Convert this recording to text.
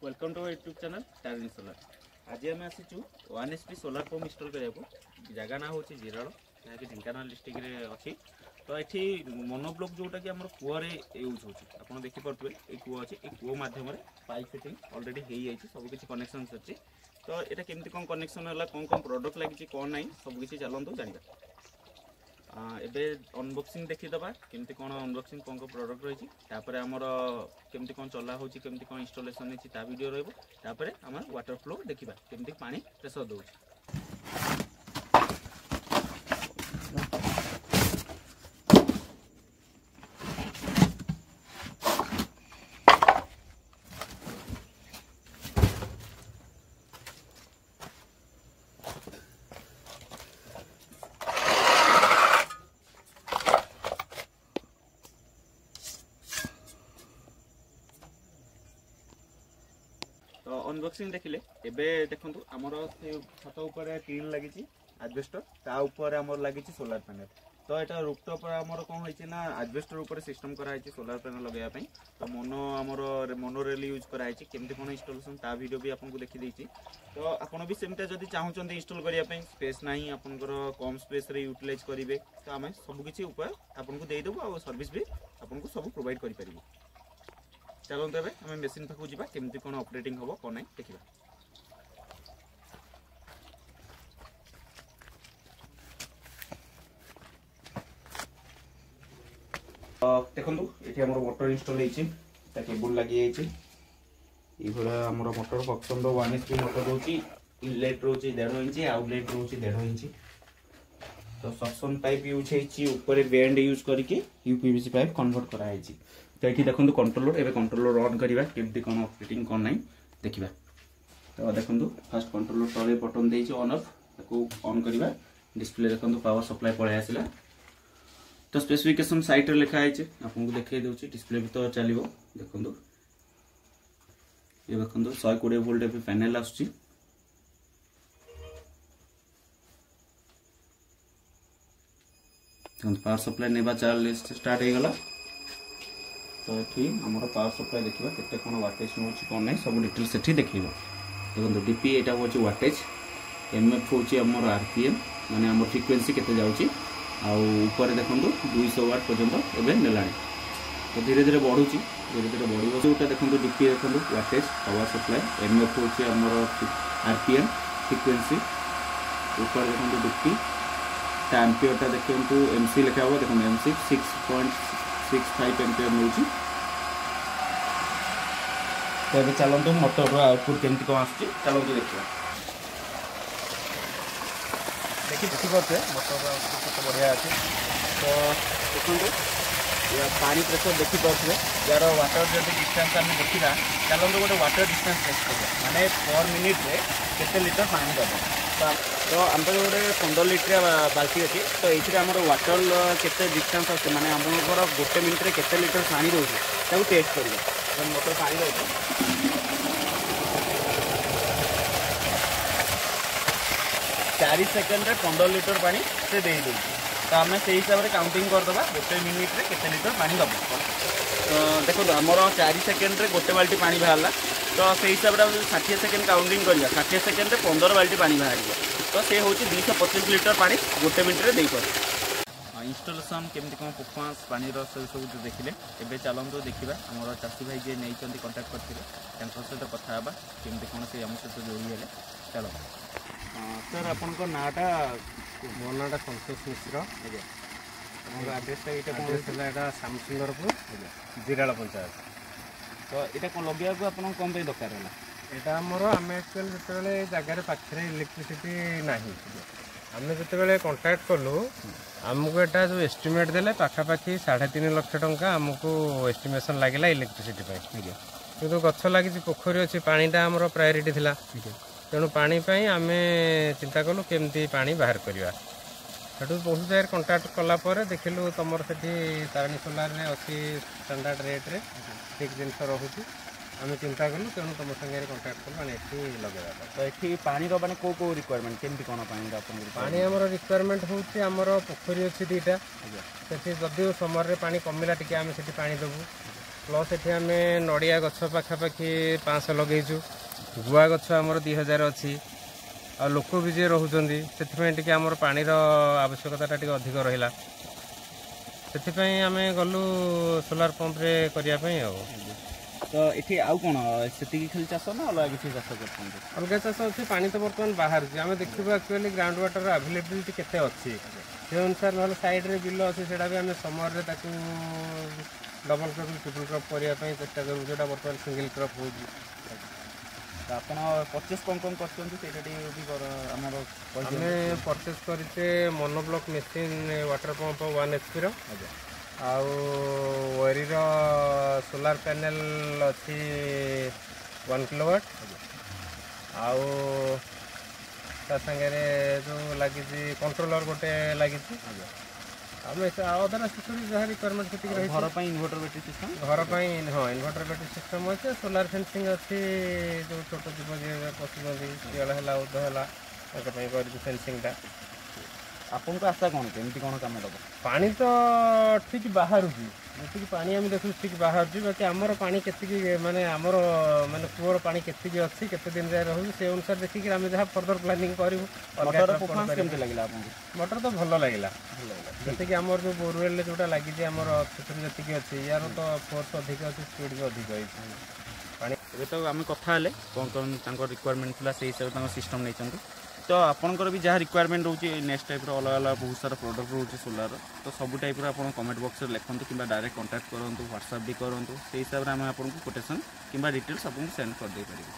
Welcome to YouTube channel Tarini Solar. आज आम आसीचु 1HP solar pump install करने जगह ना हूँ जिराड़ जहाँकि ढेंकानाल डिस्ट्रिक्ट रे अच्छी। तो ये मोनोब्लॉक जोटा कि आम कूअर यूज हो देखिपे ये कूह अच्छे ये कूह मध्यम पाइप फिटिंग अलरेडी हो जाए सबकि कनेक्शन अच्छी। तो यहाँ केमती कौन कनेक्शन है कौन कौन प्रोडक्ट लगी कौन ना सबकि चलते जाना एबे अनबॉक्सिंग देखीदबा केमती कौन अनबॉक्सिंग कौन कौन प्रोडक्ट रही तापर आमर केमती कौन चला हो केमती कौन इंस्टॉलेशन होती ता वीडियो रहिबो। तापर आम वाटर फ्लो देखिबा केमती पानी प्रेशर दउछि। तो अनबॉक्सिंग देखिले एबे देखंतु हमर छत ऊपर टीन लगी एडजस्टर ता ऊपर हमर लगी सोलार पैनल। तो एटा रूफटॉप हमर कोन होइछि ना एडजस्टर ऊपर सिस्टम करा होइछि सोलार पैनल लगाया पई। तो मोनो रेल यूज करा होइछि केमती कोन इंस्टॉलेशन ता वीडियो भी आपन को देखि देछि। तो आपन भी सेमटा जदी चाहउचंदी इंस्टॉल करिया पई स्पेस नाही आपनकर कम स्पेस रे यूटिलाइज करिवे तो हम सब किछि ऊपर आपन को देइ देबो और सर्विस भी आपन को सब प्रोवाइड करि परिबो। चलते आम मेसीन पाखु जा केमती कौन ऑपरेटिंग हम कौन ना देखा। देखो ये मोटर इंस्टॉल होता केबल लगी ये मोटर फक्शन 1HP मोटर रोचे इनलेट रोचे 1.5 इंच आउटलेट रोचे 1.5 इंच। तो suction pipe use hopper bend use करके यूपीवीसी पाइप कन्वर्ट कराई। तो ये देखो कंट्रोलर एवं कंट्रोलर ऑन करवा केमती कौन ऑपरेटिंग कौन ना देखा। तो देखो फास्ट कंट्रोलर तले button they on off on करवा डिस्प्ले देखो पावर सप्लाई पड़े आसला। तो स्पेसिफिकेशन साइट रे लिखा है आपको देखे दूसरी डिस्प्ले भी तो चलो देखो ये देखो 120 वोल्ट एवं पैनल आसुची। पावर सप्लाई नेबा चार्ज स्टार्ट हो गला। तो ये आमर पावर सप्लाई देखा केते कौन वाटेज नौ कौन ना सब डिटेल से देख देखो डीपी यहाँ हूँ वाटेज एमएफ हूँ आमर आरपीएम माने आम फ्रिक्वेंसी केते जाउची ऊपर देखो 200 वाट पर्यंत एवं नेला। तो धीरे धीरे बढ़ुची बढ़ो जोटा देखो डीपी देखो वाटेज पावर सप्लाई एमएफ हूँ आमर आरपीएम फ्रिक्वेंसी ऊपर देखो डीपी एम्पियर देखो एमसी लिखा हुआ देखो एमसी 6.65 एम्पियर मिलूँ। तो ये चलते मोटर आउटपुट केमती कौन आसुची चलते देखा देखिपे मोटर आउटपुट केते बढ़िया अच्छे। तो देखो पानी प्रेशर देखिपे यार वाटर जो डिस्टेंस आम देखा चलते गोटे वाटर डिस्टेंस टेस्ट करिया माने पर मिनिट रे केते लीटर पानी दब। तो आम गोटे 15 लीटर बाल्टी अच्छी। तो ये आम वाटर केते डिस्टेंस अच्छे माने आम गोटे मिनिट रे केते लीटर पानी रोचे टेस्ट करिया। तो मोटर पानी रोचे 4 सेकेंड रे 15 लीटर पानी से दे दे। तो आम से हिसाब से काउंटिंग करदे गोटे मिनिट रे केते लीटर पानी दब। तो देखो आमर 4 सेकेंड रे गोटे बाल्टी पानी बाहरला। तो से हिसाब से 60 सेकेंड काउंटिंग करिया 60 सेकेंड रे 15 बाल्टी पानी बाहर। तो से हूँ 225 लीटर पानी गोटे मिनिट रे देपर। इंस्टॉलेशन केमती कौन परफॉर्मेंस पानी सब देखिले एबे चलते देखा आमर चाषी भाई जी नहीं कंटाक्ट करते सहित कथा केमती कौन से आम सहित जोड़ी है। चलो सर आपन नाटा मो नाटा संतोष मिश्र एड्रेस यहाँ श्यामसुंदरपुर जिराड़ पंचायत। तो यहाँ कौन लगे आप कौन दरकार है यहाँ आमर आम एक्चुअल जो जगार पाखे इलेक्ट्रिसिटी ना आम जो कंटाक्ट कलु आमको यहाँ जो एस्टिमेट देले पाखापाखि 3.5 लाख टंका आमको एस्टिमेशन लगे इलेक्ट्रिसिटी किंतु गछ लगी पोखरी अच्छी पानीटा आमर प्रायोरीटी थिला तेणु पानी आम चिंता कलु केमती पानी बाहर करवा। सेठू बहुत जगह कंटाक्ट कलापर देखिलु तुमर से तारिणी सोलार अच्छी स्टैंडर्ड रेट रे ठीक जिन रोचे आम चिंता कलु तेणु तुम सागे कंटाक्ट कलु मैंने ये लगे। तो ये पानी माने को रिक्वायरमेंट केमती कौन पानी आमर रिक्वायरमेंट हूँ आमर पोखरी अच्छी 2टा से जदिव समर रे पानी कमिला टी आम से पानी देवु प्लस ये आम नड़िया गछ पाखापाखि 500 लगेचु गुआ गछ आमर 2000 अच्छी आ लोक भी जे रोचे से आमर पानी आवश्यकता टी अधिक रहा से आम गलु सोलार पंप्रे करने। तो ये आउ कौन से खाली चाष ना अलग किसी चाष कर अलग चाष अच्छे पानी तो बर्तमान बाहर आम देखा एक्चुअली ग्राउंड वाटर अवेलेबिलिटी केते अच्छी से अनुसार ना सैड्रे बिल अच्छे से आम समय डबल क्रप ट्रिपल क्रप करने चेष्टा करूँ जोटा बर्तमान सिंगल क्रप हो। आप परचेस कौन कौन कर परचेस करचे monoblock machine water pump 1 HP worry solar panel अच्छी 1 किलोवाट आगे जो लगी कंट्रोलर गोटे लगी अदर एक्सेसरीज जहाँ रिक्वायरमेंट से घर पर इन्वर्टर बैटरी सिस्टम घर पर हाँ इन्वर्टर बैटरी सिस्टम अच्छे सोलार फेंसिंग अच्छी जो छोट जीव जी पशुंट शियाल है उद है फेंसिंगटा आपन को आशा कौन केमती कौन काम दब पानी तो ठीक बाहर जी पानी आम देखु ठीक बाहर बाकी आमर पानी के माने आमर माने कूअर पानी के अच्छी केते दिन जाए रोज से अनुसार देखिक आम जहाँ फर्दर प्लानिंग करूँ। मोटर तो भल लगे जैसे आमर जो बोरवेल जोटा लगी आमर जी अच्छी यार तो फोर्स अधिक अच्छी स्पीड भी अधिक है पानी। ये तो आम कथा कौन कौन रिक्वायरमेंट थी से हिसाब से सिस्टम नहीं तो आपंकर भी जहाँ रिक्वायरमेंट रोचे नेक्स्ट टाइप अलग अलग बहुत सारा प्रोडक्ट रोचे सोलार तो सब टाइप आप कमेंट बॉक्स में लिखते कि डायरेक्ट कांटेक्ट करूँ व्हाट्सएप भी करूँ से हिसाब से आम आपको कोटेशन कि डिटेल्स आपको सेंड कर दे पारिबे।